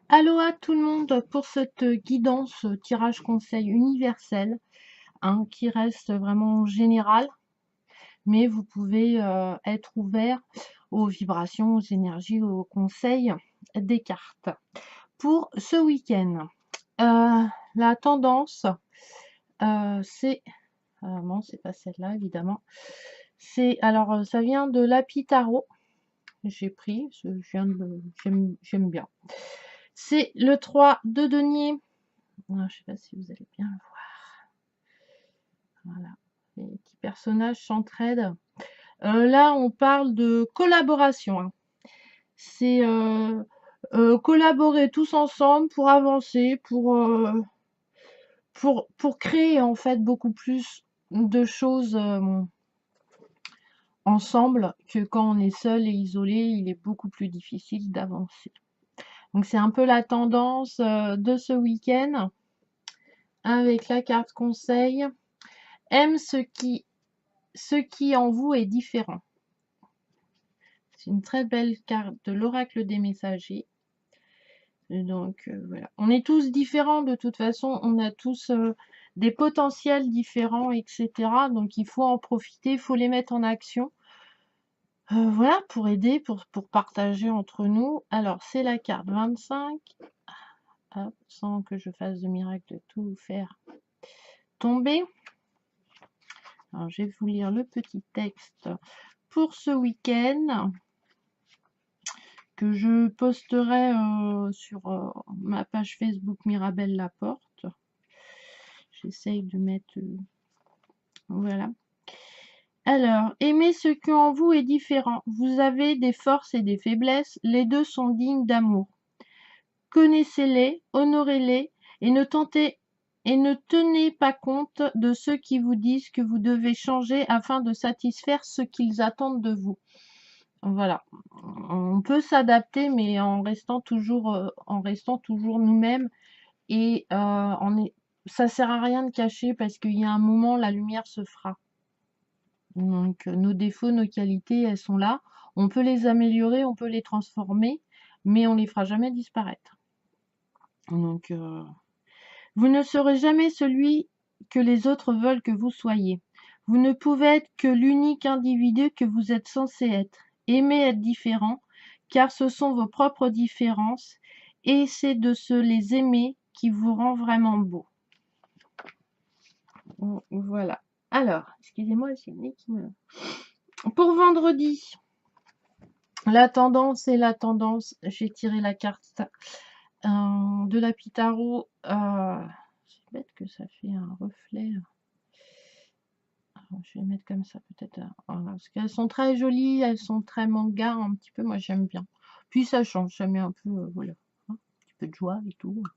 Allô à tout le monde pour cette guidance tirage conseil universel, hein, qui reste vraiment général, mais vous pouvez être ouvert aux vibrations, aux énergies, aux conseils des cartes. Pour ce week-end, la tendance, c'est... non, c'est pas celle-là, évidemment. C'est alors ça vient de l'Apitaro. J'ai pris, j'aime bien. C'est le 3 de denier. Je ne sais pas si vous allez bien le voir. Voilà. Les petits personnages s'entraident. Là, on parle de collaboration, hein. C'est collaborer tous ensemble pour avancer, pour créer en fait beaucoup plus de choses ensemble que quand on est seul et isolé, il est beaucoup plus difficile d'avancer. Donc c'est un peu la tendance de ce week-end avec la carte conseil. Aime ce qui en vous est différent. C'est une très belle carte de l'oracle des messagers. Donc voilà. On est tous différents de toute façon, on a tous des potentiels différents, etc. Donc il faut en profiter, il faut les mettre en action. Voilà, pour aider, pour partager entre nous. Alors c'est la carte 25. Hop, sans que je fasse de miracle de tout faire tomber. Alors je vais vous lire le petit texte pour ce week-end que je posterai sur ma page Facebook Mirabelle Laporte. J'essaye de mettre... voilà. Alors, aimez ce qui en vous est différent. Vous avez des forces et des faiblesses. Les deux sont dignes d'amour. Connaissez-les, honorez-les et ne tenez pas compte de ceux qui vous disent que vous devez changer afin de satisfaire ce qu'ils attendent de vous. Voilà. On peut s'adapter, mais en restant toujours nous-mêmes. Et ça sert à rien de cacher parce qu'il y a un moment, la lumière se fera. Donc, nos défauts, nos qualités, elles sont là. On peut les améliorer, on peut les transformer, mais on les fera jamais disparaître. Donc, vous ne serez jamais celui que les autres veulent que vous soyez. Vous ne pouvez être que l'unique individu que vous êtes censé être. Aimez être différent, car ce sont vos propres différences, et c'est de se les aimer qui vous rend vraiment beau. Voilà. Alors, excusez-moi, j'ai le nez qui me... Pour vendredi, la tendance est la tendance. J'ai tiré la carte de la Pitaro. C'est bête que ça fait un reflet. Je vais les mettre comme ça peut-être. Voilà, parce qu'elles sont très jolies, elles sont très manga un petit peu. Moi j'aime bien. Puis ça change, ça met un peu, voilà, hein, un petit peu de joie et tout, un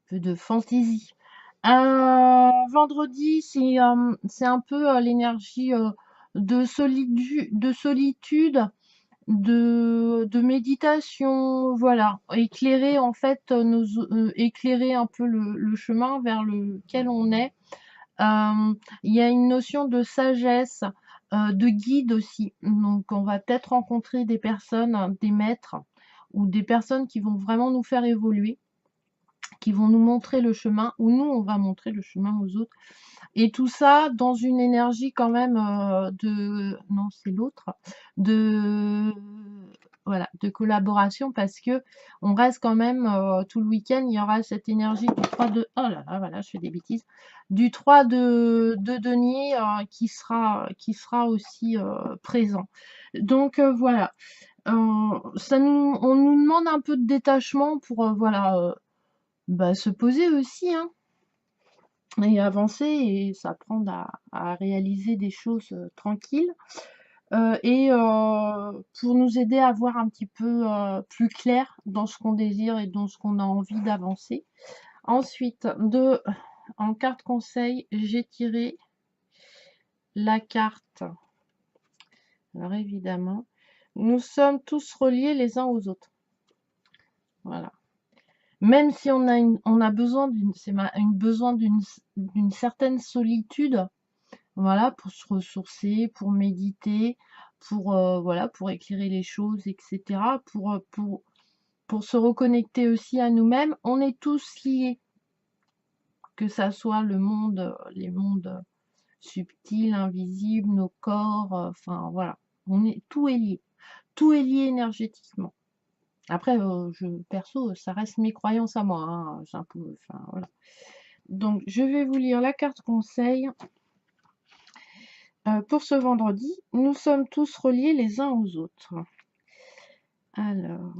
peu de fantaisie. Vendredi, c'est un peu l'énergie de solitude, de méditation, voilà. Éclairer en fait éclairer un peu le chemin vers lequel on est. Il y a une notion de sagesse, de guide aussi. Donc on va peut-être rencontrer des personnes, des maîtres ou des personnes qui vont vraiment nous faire évoluer, qui vont nous montrer le chemin, ou nous on va montrer le chemin aux autres. Et tout ça dans une énergie quand même de... Non, c'est l'autre. De... Voilà, de collaboration parce que on reste quand même tout le week-end, il y aura cette énergie du 3 de... Oh là là, voilà, je fais des bêtises. Du 3 de denier qui sera aussi présent. Donc voilà. On nous demande un peu de détachement pour voilà, se poser aussi, hein, et avancer et s'apprendre à réaliser des choses tranquilles. Et pour nous aider à voir un petit peu plus clair dans ce qu'on désire et dans ce qu'on a envie d'avancer. Ensuite, en carte conseil, j'ai tiré la carte. Alors évidemment, nous sommes tous reliés les uns aux autres. Voilà. Même si on a besoin d'une certaine solitude, voilà, pour se ressourcer, pour méditer, pour voilà, pour éclairer les choses, etc. pour se reconnecter aussi à nous-mêmes. On est tous liés, que ça soit le monde, les mondes subtils, invisibles, nos corps, enfin voilà, tout est lié. Tout est lié énergétiquement. Après, perso, ça reste mes croyances à moi, hein, enfin, voilà. Donc, je vais vous lire la carte conseil pour ce vendredi. Nous sommes tous reliés les uns aux autres. Alors,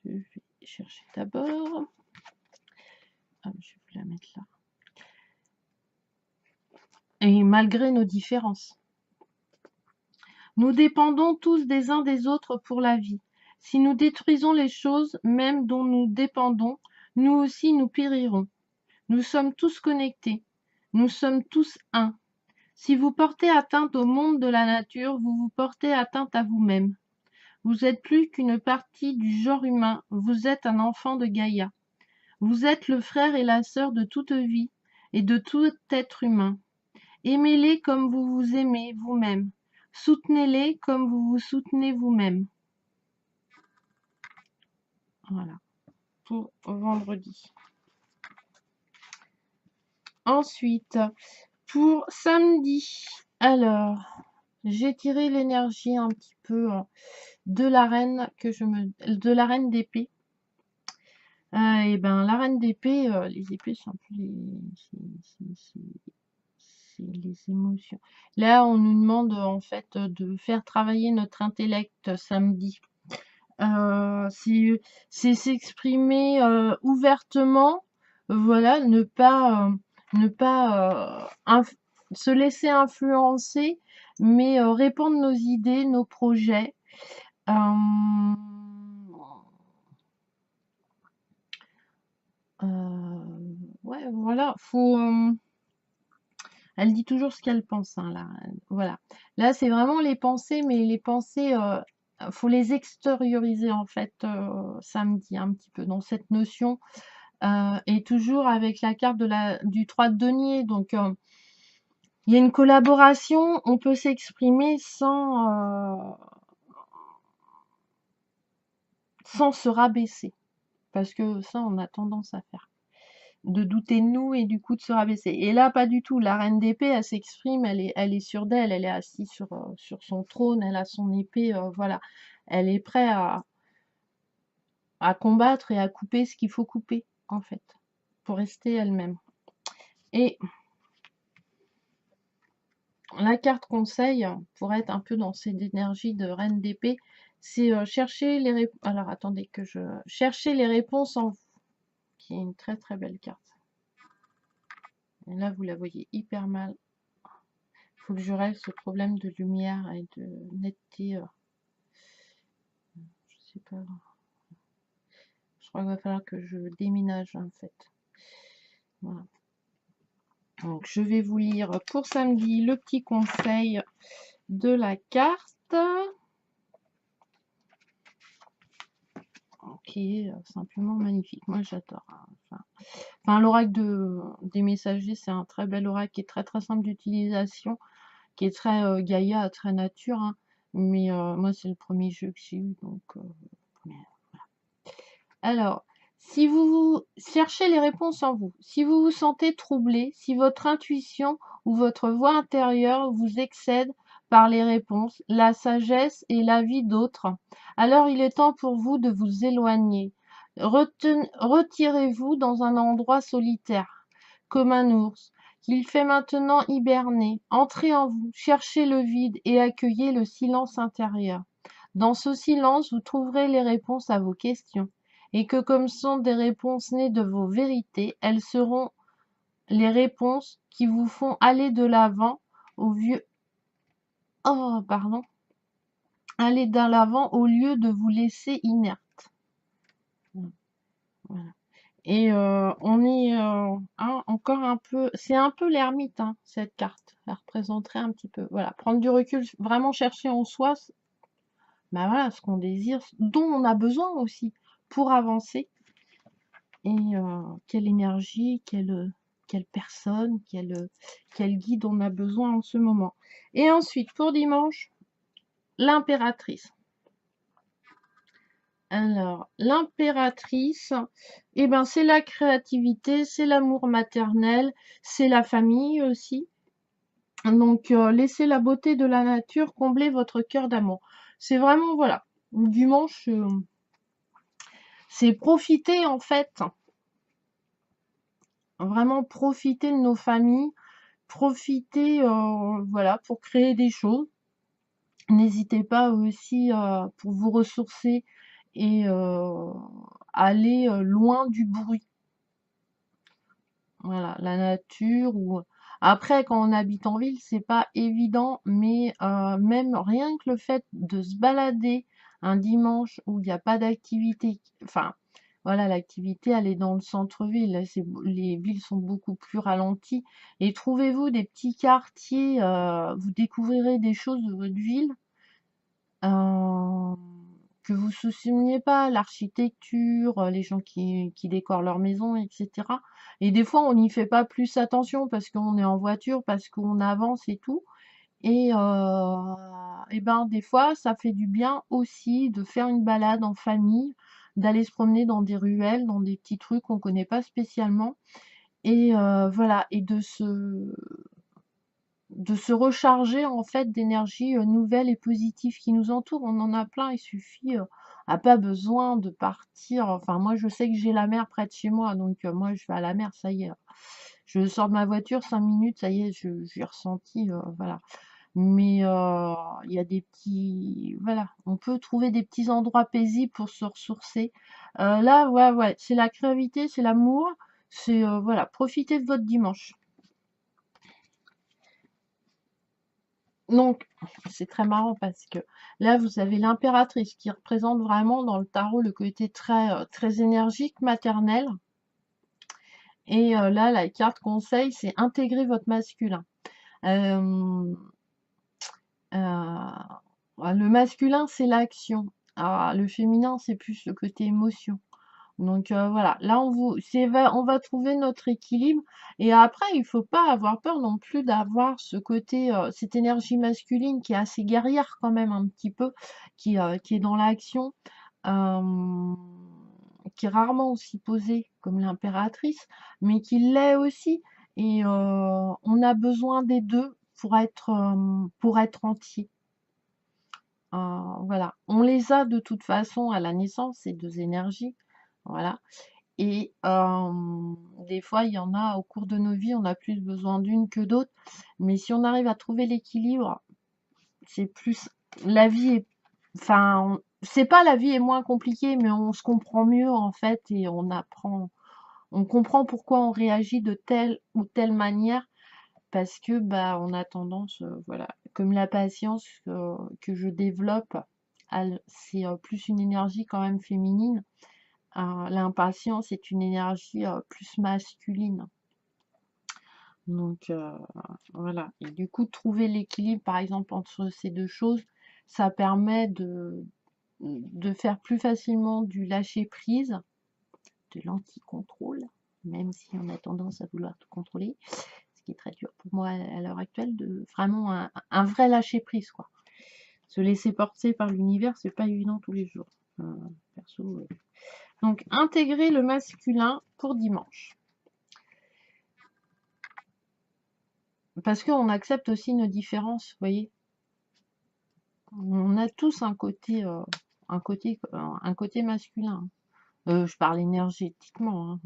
je vais chercher d'abord. Ah, je vais vous la mettre là. Et malgré nos différences, nous dépendons tous des uns des autres pour la vie. Si nous détruisons les choses même dont nous dépendons, nous aussi nous périrons. Nous sommes tous connectés. Nous sommes tous un. Si vous portez atteinte au monde de la nature, vous vous portez atteinte à vous-même. Vous êtes plus qu'une partie du genre humain, vous êtes un enfant de Gaïa. Vous êtes le frère et la sœur de toute vie et de tout être humain. Aimez-les comme vous vous aimez vous-même. Soutenez-les comme vous vous soutenez vous-même. Voilà, pour vendredi. Ensuite, pour samedi, alors, j'ai tiré l'énergie un petit peu de la reine de la reine d'épée. Et ben la reine d'épée, les épées c'est un peu c'est les émotions. Là, on nous demande en fait de faire travailler notre intellect samedi. C'est s'exprimer ouvertement, voilà, ne pas se laisser influencer, mais répandre nos idées, nos projets. Ouais, voilà, elle dit toujours ce qu'elle pense, hein, là. Voilà. Là, c'est vraiment les pensées, mais les pensées, faut les extérioriser en fait samedi un petit peu dans cette notion. Et toujours avec la carte du 3 de denier. Donc, il y a une collaboration, on peut s'exprimer sans se rabaisser. Parce que ça, on a tendance à faire. De douter de nous et du coup de se rabaisser. Et là, pas du tout. La reine d'épée, elle s'exprime, elle est sûre d'elle, elle est assise sur son trône, elle a son épée, voilà. Elle est prête à combattre et à couper ce qu'il faut couper, en fait, pour rester elle-même. Et la carte conseil, pour être un peu dans cette énergie de reine d'épée, c'est chercher les réponses. Alors, attendez que je... Chercher les réponses en vous, qui est une très très belle carte. Et là, vous la voyez hyper mal. Il faut que je règle ce problème de lumière et de netteté. Je sais pas. Je crois qu'il va falloir que je déménage en fait. Voilà. Donc je vais vous lire pour samedi le petit conseil de la carte. Qui est simplement magnifique. Moi j'adore. Enfin l'oracle des messagers, c'est un très bel oracle qui est très très simple d'utilisation, qui est très Gaïa, très nature. Hein. Mais moi c'est le premier jeu que j'ai eu, donc voilà. Alors, si vous cherchez les réponses en vous, si vous vous sentez troublé, si votre intuition ou votre voix intérieure vous excède par les réponses, la sagesse et l'avis d'autres, alors il est temps pour vous de vous éloigner. Retirez-vous dans un endroit solitaire, comme un ours, qu'il fait maintenant hiberner. Entrez en vous, cherchez le vide et accueillez le silence intérieur. Dans ce silence, vous trouverez les réponses à vos questions et que comme sont des réponses nées de vos vérités, elles seront les réponses qui vous font aller de l'avant aller de l'avant au lieu de vous laisser inerte. Voilà. Et on est encore un peu, c'est un peu l'ermite, hein, cette carte. La représenterait un petit peu. Voilà, prendre du recul, vraiment chercher en soi, bah voilà, ce qu'on désire, dont on a besoin aussi pour avancer. Et quelle énergie, quelle personne, quel guide on a besoin en ce moment. Et ensuite, pour dimanche, l'impératrice. Alors, l'impératrice, eh ben, c'est la créativité, c'est l'amour maternel, c'est la famille aussi. Donc, laissez la beauté de la nature combler votre cœur d'amour. C'est vraiment, voilà, dimanche, c'est profiter en fait, vraiment profiter de nos familles, profiter, voilà, pour créer des choses. N'hésitez pas aussi, pour vous ressourcer et aller, loin du bruit. Voilà, la nature ou après quand on habite en ville, c'est pas évident, mais même rien que le fait de se balader un dimanche où il y a pas d'activité, enfin, voilà, l'activité elle est dans le centre-ville, là les villes sont beaucoup plus ralenties et trouvez-vous des petits quartiers, vous découvrirez des choses de votre ville, hem, que vous soupçonniez pas, l'architecture, les gens qui décorent leur maison et cetera et des fois, on n'y fait pas plus attention parce qu'on est en voiture, parce qu'on avance et tout et ben, des fois, ça fait du bien aussi de faire une balade en famille, d'aller se promener dans des ruelles, dans des petits trucs qu'on connaît pas spécialement et voilà et de se recharger en fait d'énergie nouvelle et positive qui nous entoure. On en a plein, il suffit, pas besoin de partir. Enfin, moi, je sais que j'ai la mer près de chez moi, donc moi, je vais à la mer, ça y est. Je sors de ma voiture 5 minutes, ça y est, j'ai ressenti, voilà. Mais il y a des petits, voilà, on peut trouver des petits endroits paisibles pour se ressourcer. Là, ouais, ouais, c'est la créativité, c'est l'amour, c'est voilà, profitez de votre dimanche. Donc, c'est très marrant parce que là, vous avez l'impératrice qui représente vraiment dans le tarot le côté très, très énergique, maternel. Et là, la carte conseil, c'est intégrer votre masculin. Euh, le masculin, c'est l'action. Le féminin, c'est plus le côté émotion. Donc voilà, là on va trouver notre équilibre et après il faut pas avoir peur non plus d'avoir ce côté, cette énergie masculine qui est assez guerrière quand même un petit peu, qui est dans l'action, hem, qui est rarement aussi posée comme l'impératrice, mais qui l'est aussi et on a besoin des 2 pour être entier. Voilà, on les a de toute façon à la naissance, ces 2 énergies, voilà. Et des fois, il y en a au cours de nos vies, on a plus besoin d'une que d'autres. Mais si on arrive à trouver l'équilibre, c'est plus la vie est enfin, c'est pas la vie est moins compliquée, mais on se comprend mieux en fait et on comprend pourquoi on réagit de telle ou telle manière parce que bah on a tendance, voilà, comme la patience que je développe, c'est plus une énergie quand même féminine. L'impatience est une énergie plus masculine. Donc voilà. Et du coup, trouver l'équilibre, par exemple, entre ces 2 choses, ça permet de faire plus facilement du lâcher prise, de l'anti-contrôle, même si on a tendance à vouloir tout contrôler, ce qui est très dur pour moi à l'heure actuelle, de vraiment un vrai lâcher prise, quoi. Se laisser porter par l'univers, c'est pas évident tous les jours. Perso, donc intégrer le masculin pour dimanche. Parce qu'on accepte aussi nos différences, vous voyez. On a tous un côté masculin. Je parle énergétiquement, hein.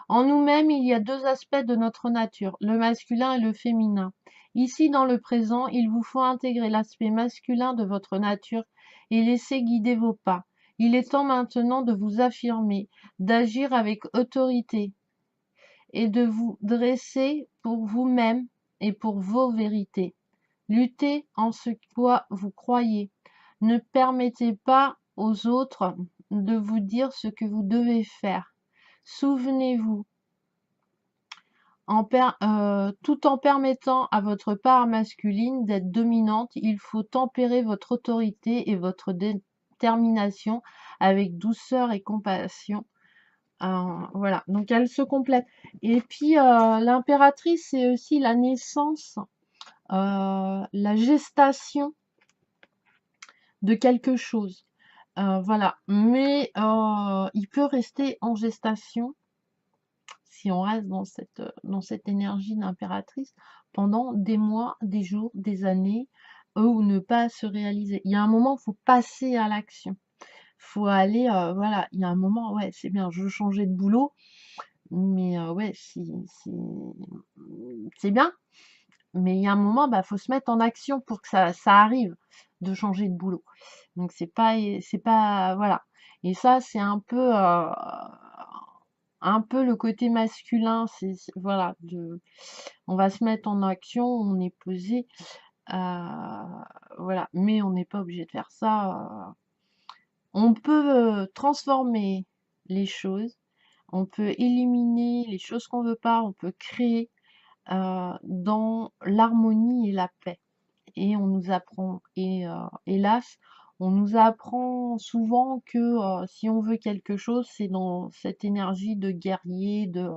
En nous-mêmes, il y a 2 aspects de notre nature, le masculin et le féminin. Ici, dans le présent, il vous faut intégrer l'aspect masculin de votre nature et laisser guider vos pas. Il est temps maintenant de vous affirmer, d'agir avec autorité et de vous dresser pour vous-même et pour vos vérités. Luttez en ce quoi vous croyez. Ne permettez pas aux autres de vous dire ce que vous devez faire. Souvenez-vous, tout en permettant à votre part masculine d'être dominante, il faut tempérer votre autorité et votre détermination avec douceur et compassion. Voilà, donc elles se complètent. Et puis l'impératrice, c'est aussi la naissance, la gestation de quelque chose. Voilà, mais il peut rester en gestation si on reste dans cette énergie d'impératrice pendant des mois, des jours, des années, ou ne pas se réaliser. Il y a un moment, il faut passer à l'action. Faut aller, voilà, il y a un moment, ouais, c'est bien, je veux changer de boulot, mais ouais, c'est bien, mais il y a un moment, bah, faut se mettre en action pour que ça arrive de changer de boulot. Donc c'est pas, voilà. Et ça, c'est un peu le côté masculin, voilà, on va se mettre en action, on est posé, voilà, mais on n'est pas obligé de faire ça. On peut transformer les choses, on peut éliminer les choses qu'on veut pas, on peut créer dans l'harmonie et la paix. Et on nous apprend, et hélas, on nous apprend souvent que si on veut quelque chose, c'est dans cette énergie de guerrier, de,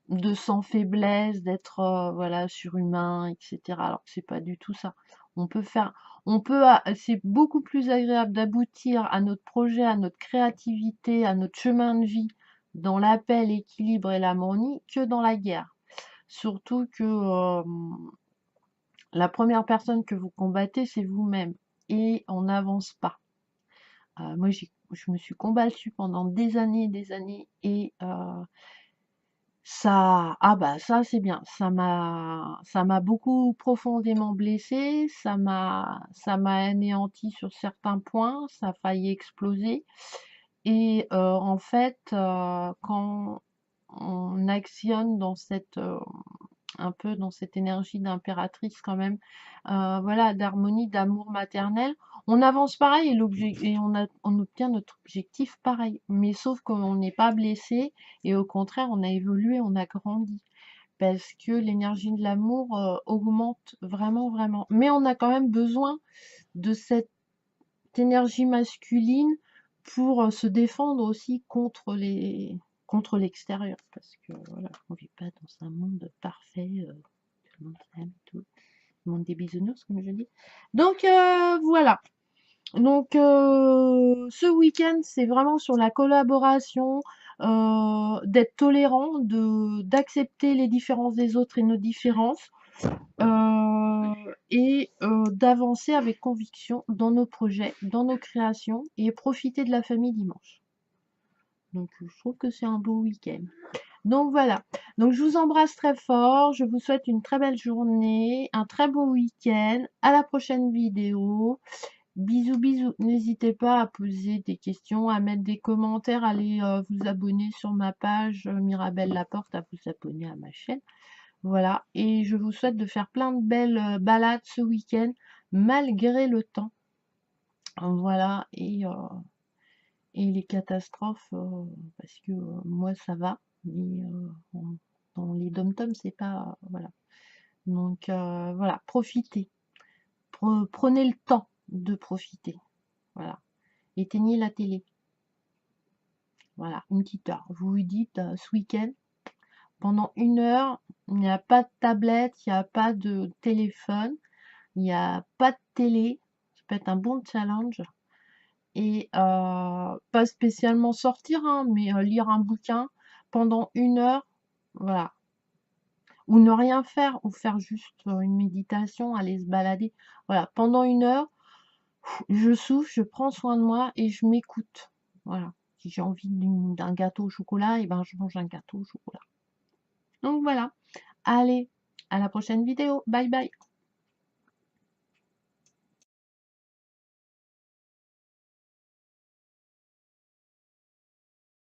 de sans faiblesse, d'être voilà, surhumain, etc. Alors que c'est pas du tout ça. On peut faire, c'est beaucoup plus agréable d'aboutir à notre projet, à notre créativité, à notre chemin de vie dans la paix, l'équilibre et l'harmonie que dans la guerre. Surtout que la première personne que vous combattez, c'est vous-même. Et on n'avance pas. Moi, je me suis combattue pendant des années, et ça c'est bien. Ça m'a beaucoup profondément blessée. Ça m'a anéanti sur certains points. Ça a failli exploser. Et en fait, quand on actionne dans un peu dans cette énergie d'impératrice quand même, voilà, d'harmonie, d'amour maternel. On avance pareil et on obtient notre objectif pareil. Mais sauf qu'on n'est pas blessé et au contraire, on a évolué, on a grandi. Parce que l'énergie de l'amour augmente vraiment, vraiment. Mais on a quand même besoin de cette énergie masculine pour se défendre aussi contre l'extérieur. Parce que voilà, on vit pas dans un monde parfait. Tout le monde s'aime, tout le monde des bisounours, comme je dis. Donc voilà. Donc ce week-end, c'est vraiment sur la collaboration, d'être tolérant, d'accepter les différences des autres et nos différences, et d'avancer avec conviction dans nos projets, dans nos créations et profiter de la famille dimanche. Donc je trouve que c'est un beau week-end. Donc voilà. Donc je vous embrasse très fort. Je vous souhaite une très belle journée, un très beau week-end. À la prochaine vidéo. Bisous, bisous. N'hésitez pas à poser des questions, à mettre des commentaires, à aller vous abonner sur ma page Mirabelle Laporte, à vous abonner à ma chaîne. Voilà. Et je vous souhaite de faire plein de belles balades ce week-end, malgré le temps. Voilà. Et les catastrophes, parce que moi ça va, mais dans les dom-toms, c'est pas. Voilà. Donc voilà, profitez. Prenez le temps de profiter. Voilà. Éteignez la télé. Voilà, une petite heure. Vous vous dites ce week-end, pendant 1 heure, il n'y a pas de tablette, il n'y a pas de téléphone, il n'y a pas de télé. Ça peut être un bon challenge. Et pas spécialement sortir, hein, mais lire un bouquin pendant 1 heure, voilà. Ou ne rien faire, ou faire juste une méditation, aller se balader. Voilà, pendant 1 heure, je souffle, je prends soin de moi et je m'écoute. Voilà. Si j'ai envie d'un gâteau au chocolat, et ben je mange un gâteau au chocolat. Donc voilà. Allez, à la prochaine vidéo. Bye bye.